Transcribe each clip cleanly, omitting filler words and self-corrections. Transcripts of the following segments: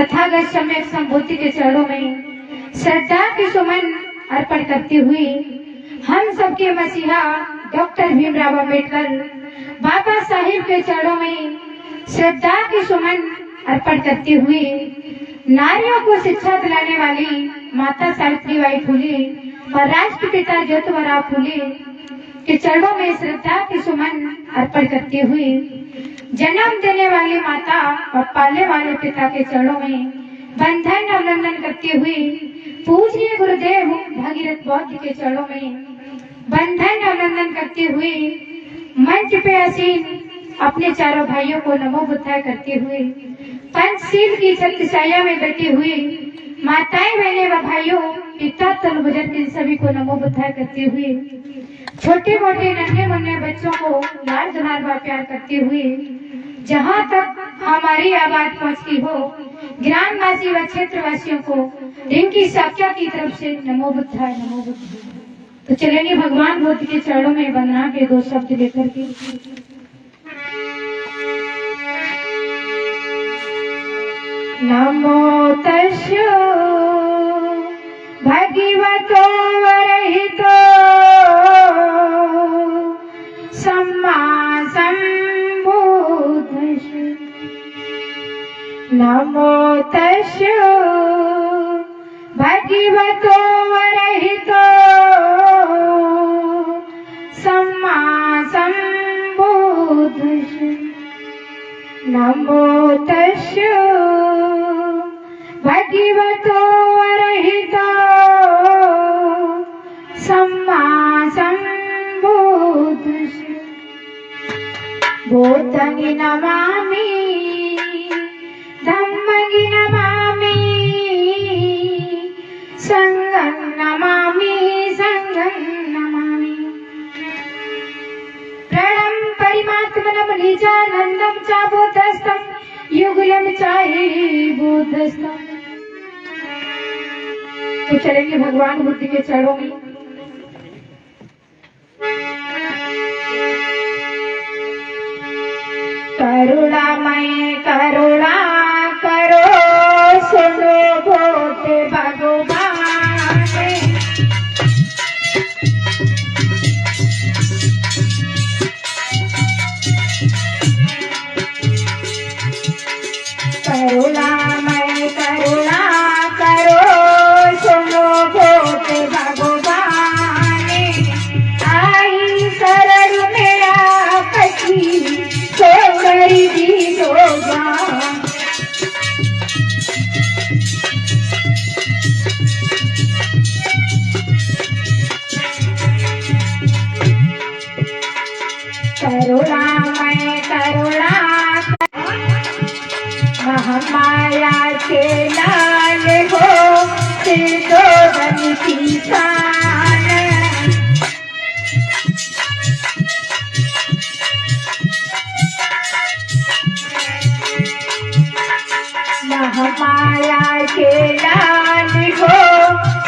तथागत सम्यक संबोधि के चरणों में श्रद्धा के सुमन अर्पण करते हुए हम सबके मसीहा डॉक्टर भीमराव अंबेडकर बाबा साहिब के चरणों में श्रद्धा के सुमन अर्पण करते हुए नारियों को शिक्षा दिलाने वाली माता सावित्रीबाई फुले और राष्ट्रपिता ज्योतिबा फुले के चरणों में श्रद्धा के सुमन अर्पण करते हुए जन्म देने वाली माता और पालने वाले पिता के चरणों में बंधन अभिनंदन करते हुए पूज्य गुरुदेव भगीरथ बौद्ध के चरणों में बंधन अभिनंदन करते हुए मंच पे आसीन अपने चारों भाइयों को नमो बुद्धाय करते हुए पंचशील की छत्रछाया में बैठे हुए माताएं बहनें व भाइयों पिता तल बुजुर्ग इन सभी को नमो बुद्धाय करते हुए छोटे मोटे नन्हे मुन्ने बच्चों को लाड दुलार व प्यार करते हुए जहाँ तक हमारी आवाज पहुँचती हो ग्रामवासी व क्षेत्रवासियों को इनकी साख्या की तरफ से नमो बुद्धाय नमो बुद्धाय। तो चलेंगे भगवान बुद्ध के चरणों में वंदना के 2 शब्द लेकर के। नमो तस्सो भगवतो वरहितो सम्मा सम्बुद्धस्स। नमो तस्सो भगवतो वरहितो सम्मा सम्बुद्धस्स। नमो तस्सो भगवतो वरहितो सम्मा सम्बुद्धस्स। बुद्धं नमामि धम्मं नमामि संघं नमामि संघं नमामि। प्रणम परिमात्मनं निजानन्दं च बुद्धस्तं युगलं चाहि बुद्धस्तं। तो चलेंगे भगवान बुद्ध के चरणों में। करुणामय करुणा करो सुनो भोट भगवान। करुणामय करुणा करो सुनो भोट भगवान। आई शरण मेरा पति सोमरी दी सोगा। करुणामय करुणा महामाया के लाल हो सिद्धोधन की शान। महामाया के लाल हो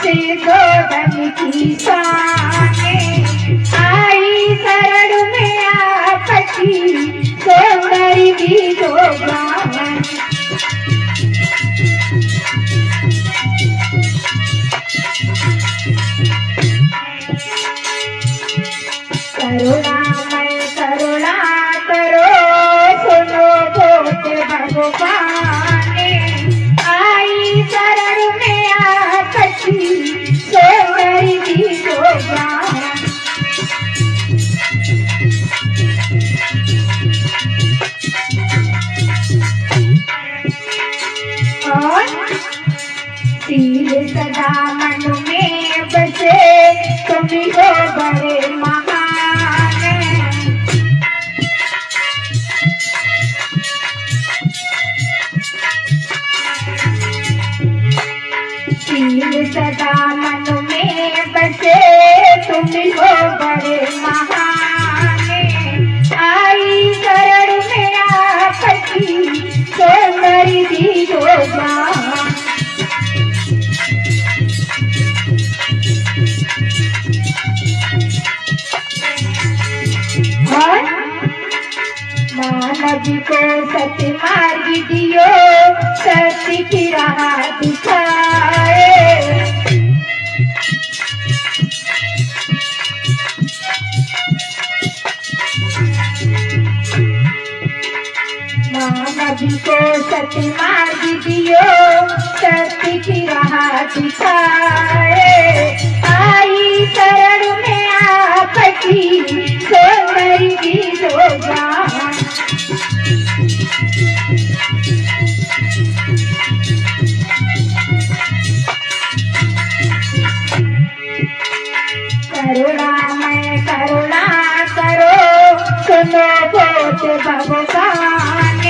सिद्धोधन की शान। आई शरण में आपकी सौंदर्य की शोभा। करुणामय करुणा करो सुनो भोट भगवान। आई शरण में आपकी सौंदर्य की शोभा। शील सदा मन में बसे तुम हो बड़े महान। शील सदा मन में बसे तुम हो बड़े महान। आई शरण में आपकी सौंदर्य की शोभा। मानव को सत्य मार्ग दियो सत्य की राह दिखाए। नबी को सत्य मार्ग दियो, सत्य की राह दिखाए। आई शरण में आपकी सोनरी की दो जान। करुणामय करुणा करो, सुनो बोध भगवान।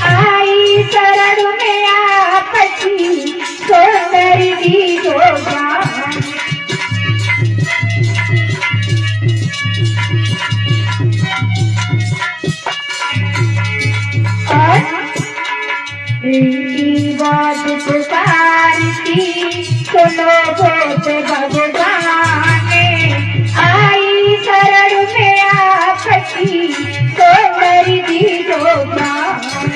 आई शरण में आपकी सोनरी की दो जान। इनकी बात पुकारती, सुनो बोध भगवान। आई शरण में आपकी सोनरी की दो जान।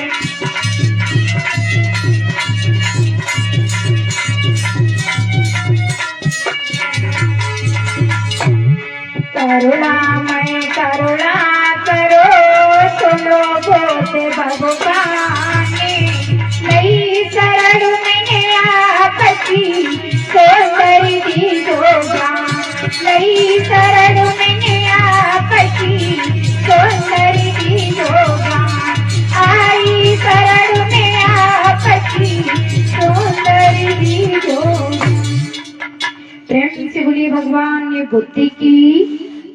करुणामय करुणा करो, सुनो बोध भगवान। नई शरण में आपकी सोनरी की दो जान। नई शरण में आपकी सोनरी की दो जान। आई शरण में आपकी सोनरी की दो। प्रेम से बोलिए भगवान ये बुद्धि की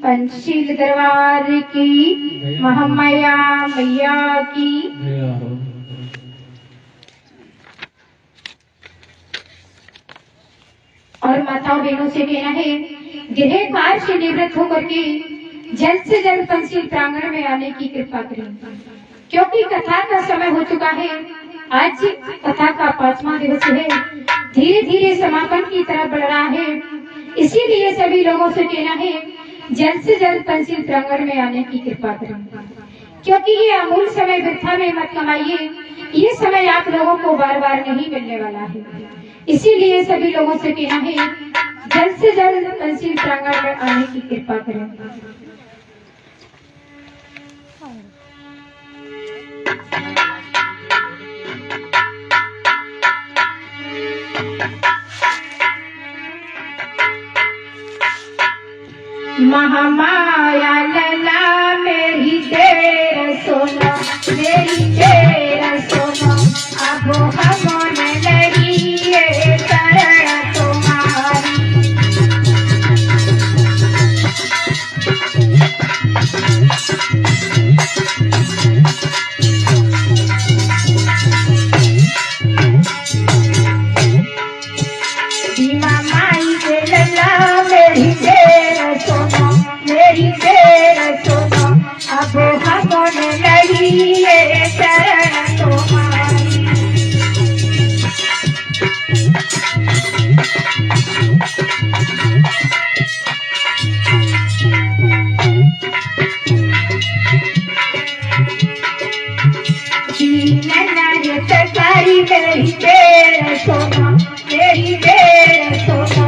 पंचशील दरबार की, महामाया मैया की। और माताओं बहनों से कहना है, गृह कार्य से निवृत्त होकर के जल्द से जल्द पंचशील प्रांगण में आने की कृपा करें, क्योंकि कथा का समय हो चुका है। आज कथा का 5वां दिवस है, धीरे धीरे समापन की तरफ बढ़ रहा है। इसीलिए सभी लोगों से कहना है, जल्द से जल्द पंचशील प्रांगण में आने की कृपा करें, क्योंकि ये अमूल्य समय वृथा में मत कमाइए। ये समय आप लोगों को बार बार नहीं मिलने वाला है। इसीलिए सभी लोगों से कहना है, जल्द से जल्द पंचशील प्रांगण में आने की कृपा करें। महामाया लला मेरी देर सुनो, मेरी देर सुनो। अब हम लगी ये शरण तुम्हारी। भीमा माई के लला मेरी देर सुनो, मेरी देर सुनो। अब हम लगी ये शरण तुम्हारी। सरकारी मेरी देर सुनो, मेरी देर सुनो।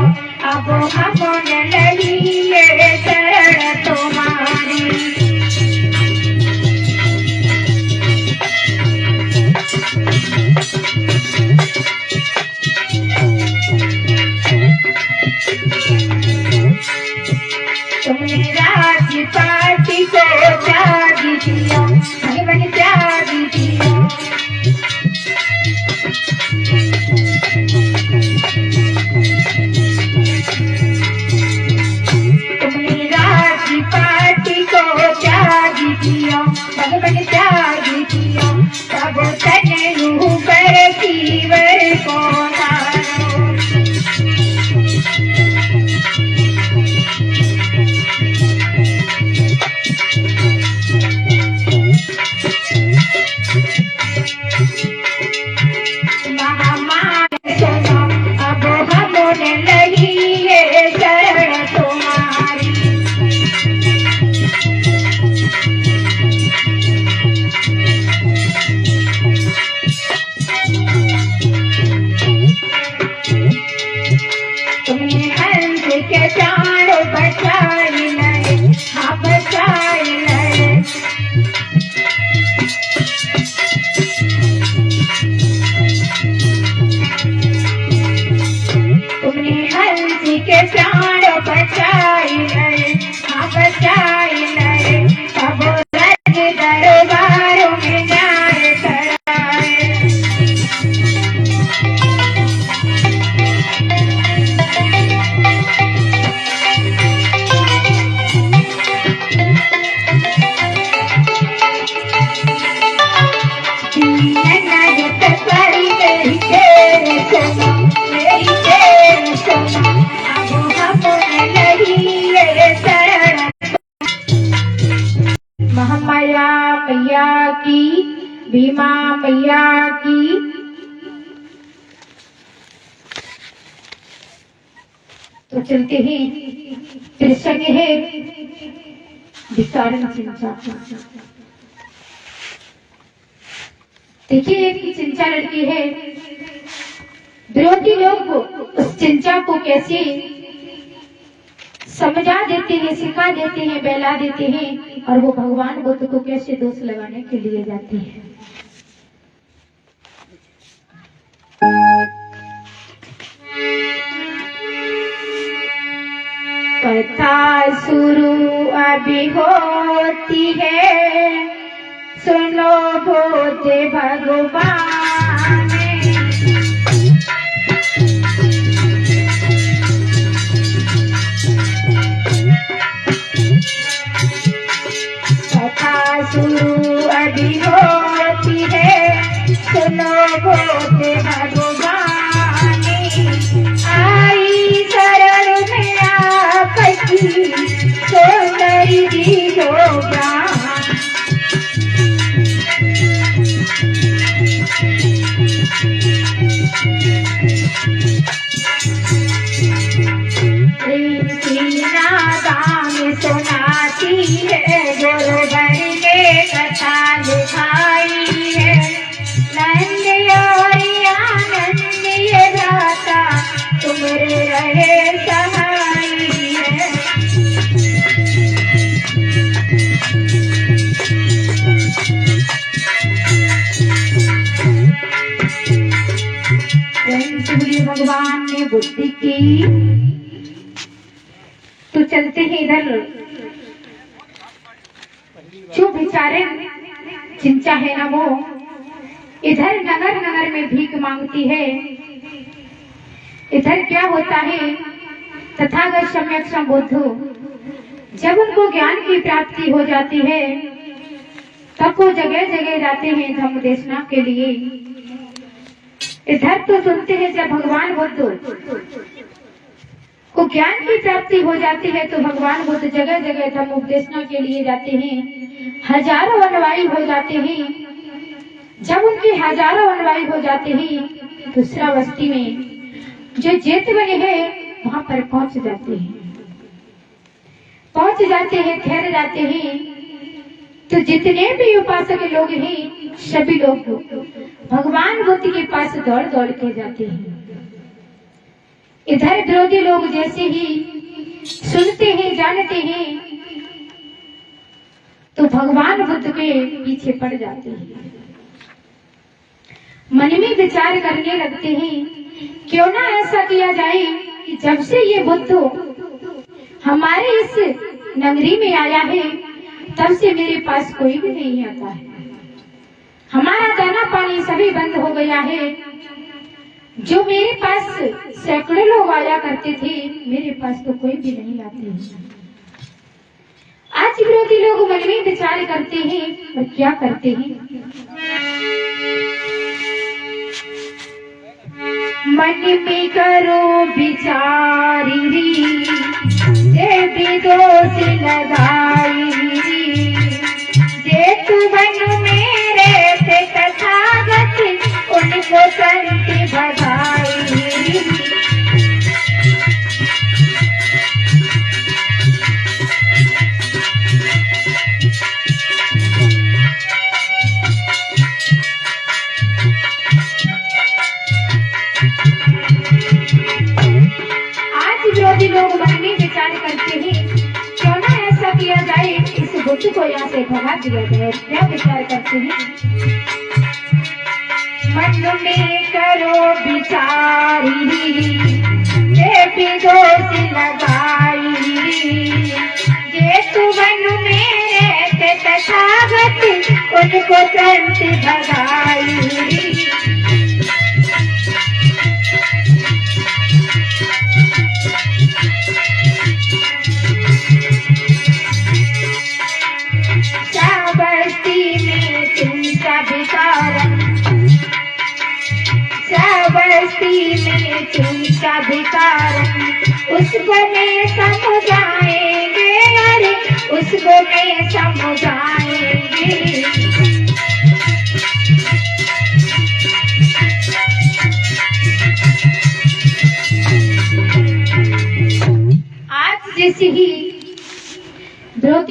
अब हम लगी ये शरण तुम्हारी। तुमने राज्य पार्टी को त्याग दिया, जीवन त्याग दिया। तुमने राज्य पार्टी को त्याग दिया, भगवान त्याग दिया। तब तने पर तीवर को मारो। महामाया सुनो, अब हम लगी ये शरण तुम्हारी। तो चलते ही दृश्य है विचारण चिंचा। देखिए एक चिंचा लड़की है, विरोधी लोग उस चिंचा को कैसे समझा देते हैं, सिखा देते हैं, बहला देते हैं, और वो भगवान बुद्ध को कैसे दोष लगाने के लिए जाते हैं। कथा शुरू अभी होती है, सुनो बुद्ध भगवान। कथा शुरू अभी होती है, सुनो बुद्ध भगवान। आई शरण में आपकी सुंदरी दीजो ज्ञान। सुनाती है गुरुवर ने कथा लिखाई है, नंद और आनंद ये गाता तुम्हारे रहे सहाई है। भगवान ने बुद्धि की, तो चलते हैं इधर। जो बेचारे चिंचा है ना, वो इधर नगर नगर में भीख मांगती है। इधर क्या होता है, तथागत सम्यक संबुद्ध जब उनको ज्ञान की प्राप्ति हो जाती है, तब वो जगह जगह जाते हैं धम्म देशना के लिए। इधर तो सुनते हैं जब भगवान बुद्ध को ज्ञान की प्राप्ति हो जाती है, तो भगवान बुद्ध जगह जगह धम्म उपदेशना के लिए जाते हैं। हजारों अनुयायी हो जाते हैं। जब उनके हजारों अनुयायी हो जाते हैं, तो श्रावस्ती में जो जेठ बने हैं वहां पर पहुंच जाते हैं, ठहर जाते हैं। तो जितने भी उपासक लोग हैं, सभी लोग भगवान बुद्ध के पास दौड़ दौड़ के जाते हैं। इधर विरोधी लोग जैसे ही सुनते हैं, जानते हैं, तो भगवान बुद्ध के पीछे पड़ जाते हैं। मन में विचार करने लगते हैं, क्यों ना ऐसा किया जाए कि जब से ये बुद्ध हमारे इस नगरी में आया है, तब से मेरे पास कोई भी नहीं आता है। हमारा दाना पानी सभी बंद हो गया है। जो मेरे पास सैकड़ों लोग आया करते थे, मेरे पास तो कोई भी नहीं आते हैं। आज विरोधी लोग मन में विचार करते हैं और क्या करते हैं, मन में करो विचारी, जे भी दोष लगाई, जे तू मन मेरे से तथागत उनको संति भगाई। आज विरोधी लोग मन में विचार करते हैं, क्यों ना ऐसा किया जाए, इस बुद्ध को यहाँ से भगा दिया जाए। क्या विचार करते हैं, मन में करो विचारी, जे भी दोष लगाई, जे तू मन मेरे से तथागत उनको संति भगाई। श्रावस्ती में चिंचा भिखारन, श्रावस्ती में चिंचा भिखारन, उसको में समझाएंगे, अरे उसको में समझाएंगे।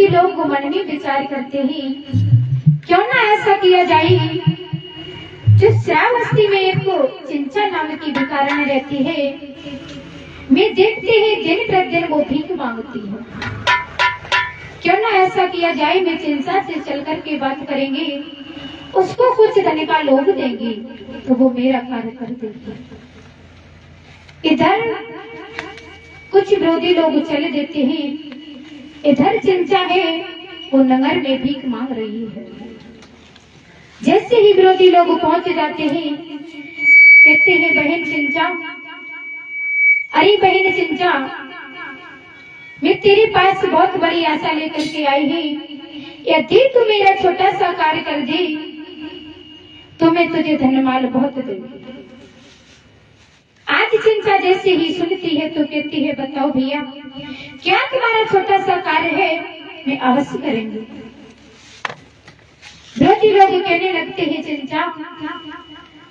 विरोधी लोग मन में विचार करते हैं, क्यों ना ऐसा किया जाए, जो श्रावस्ती में एक चिंचा नाम की भिखारिणी रहती है, मैं देखते ही दिन प्रतिदिन वो भीख मांगती है। क्यों ना ऐसा किया जाए, मैं चिंचा से चल करके बात करेंगे, उसको कुछ धन का लोभ देंगे तो वो मेरा कार्य कर देगी। इधर कुछ विरोधी लोग चले देते हैं, इधर चिंचा है वो नगर में भीख मांग रही है। जैसे ही विरोधी लोग पहुंच जाते हैं, कहते हैं बहन चिंचा, अरे बहन चिंचा, मैं तेरे पास बहुत बड़ी आशा लेकर के आई हूँ, यदि तू मेरा छोटा सा कार्य कर दे तो मैं तुझे धनमाल बहुत दूंगी। आज चिंचा जैसे ही सुनती है तो कहती है बताओ भैया, क्या तुम्हारा छोटा सा कार्य है, मैं अवश्य करेंगे। विरोधी लोग कहने लगते हैं चिंचा,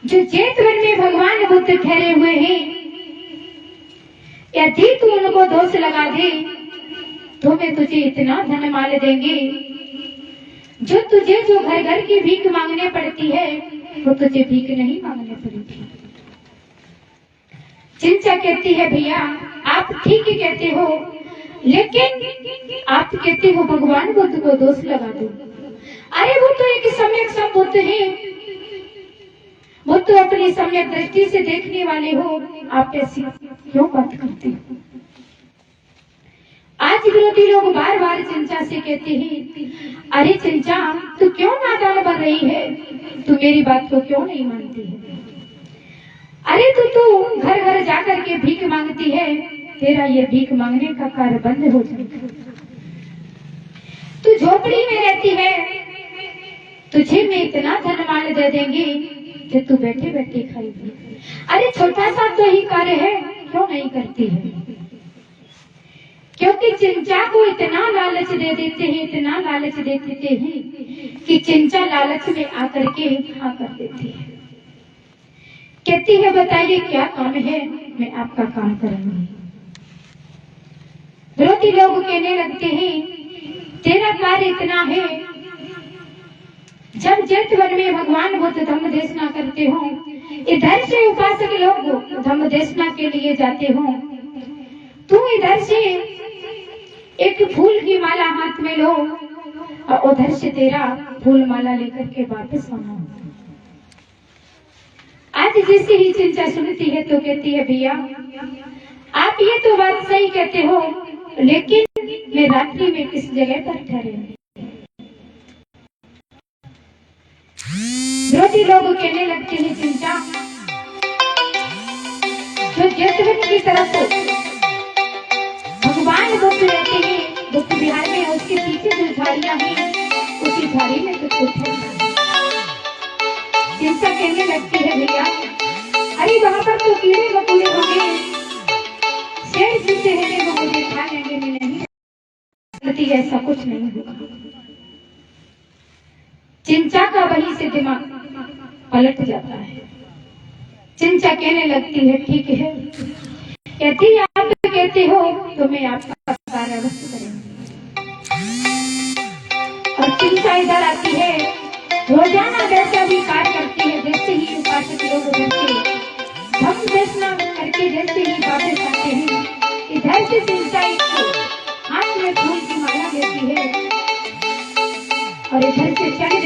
जो जेतवन में भगवान बुद्ध ठहरे हुए हैं, यदि तू उनको दोष लगा दे तो मैं तुझे इतना धनमाल देंगे, जो तुझे जो घर घर की भीख मांगने पड़ती है वो तुझे भीख नहीं मांगने पड़ेगी। चिंचा कहती है भैया आप ठीक ही कहते हो, लेकिन आप कहते हो भगवान बुद्ध को दोष लगा दो। अरे वो तो एक सम्यक संबुद्ध है, वो तो अपनी सम्यक दृष्टि से देखने वाले हो, आप ऐसी क्यों बात करते हो। आज विरोधी लोग बार बार चिंचा से कहते हैं, अरे चिंचा तू क्यों नादान बन रही है, तू मेरी बात को क्यों नहीं मानती है। अरे तू घर घर जाकर के भीख मांगती है, तेरा ये भीख मांगने का कार्य बंद हो जाएगा। तू झोपड़ी में रहती है, तुझे मैं इतना धनमाल दे देंगे कि तू बैठे बैठे खाएगी। अरे छोटा सा तो ही कार्य है, क्यों नहीं करती है। क्योंकि चिंचा को इतना लालच दे देते हैं, इतना लालच दे देते हैं कि चिंचा लालच में आकर के हाँ कर देती है। कहती है बताइए क्या काम है, मैं आपका काम करूंगी। विरोधी लोग कहने लगते हैं तेरा कार्य इतना है, जब जेतवन में भगवान बुद्ध धम्म देशना करते हो, इधर से उपासक लोग धम्म देशना के लिए जाते हो, तू इधर से एक फूल की माला हाथ में लो और उधर से तेरा फूल माला लेकर के वापस आना। आज जैसे ही चिंचा सुनती है तो कहती है भैया आप ये तो बात सही कहते हो, लेकिन मैं रात्रि में किस जगह पर ठहरे। विरोधी लोग कहने लगते हैं चिंचा, जो जेतवन की तरफ भगवान बुद्ध रहते हैं, बुद्ध विहार में उसके पीछे जो झाड़ियां हैं, उसी झाड़ी में कुछ उठे। चिंचा कहने लगती है भैया अरे वहां पर तो कीड़े मकोड़े होंगे, शेर जिसे है वो मुझे खा लेंगे, मैं नहीं, ऐसा कुछ नहीं होगा। चिंचा का वहीं से दिमाग पलट जाता है। चिंचा कहने लगती है ठीक है, यदि आप कहते हो तो मैं आपका कार्य अवश्य करूंगी। और चिंचा इधर आती है, रोजाना जैसा भी कार्य करती है, जैसे ही उपासक लोग उधर से धम्म देशना करके जैसे ही वापस आते हैं, इधर से चिंचा हाथ में फूल की माला लेती है और इधर से चल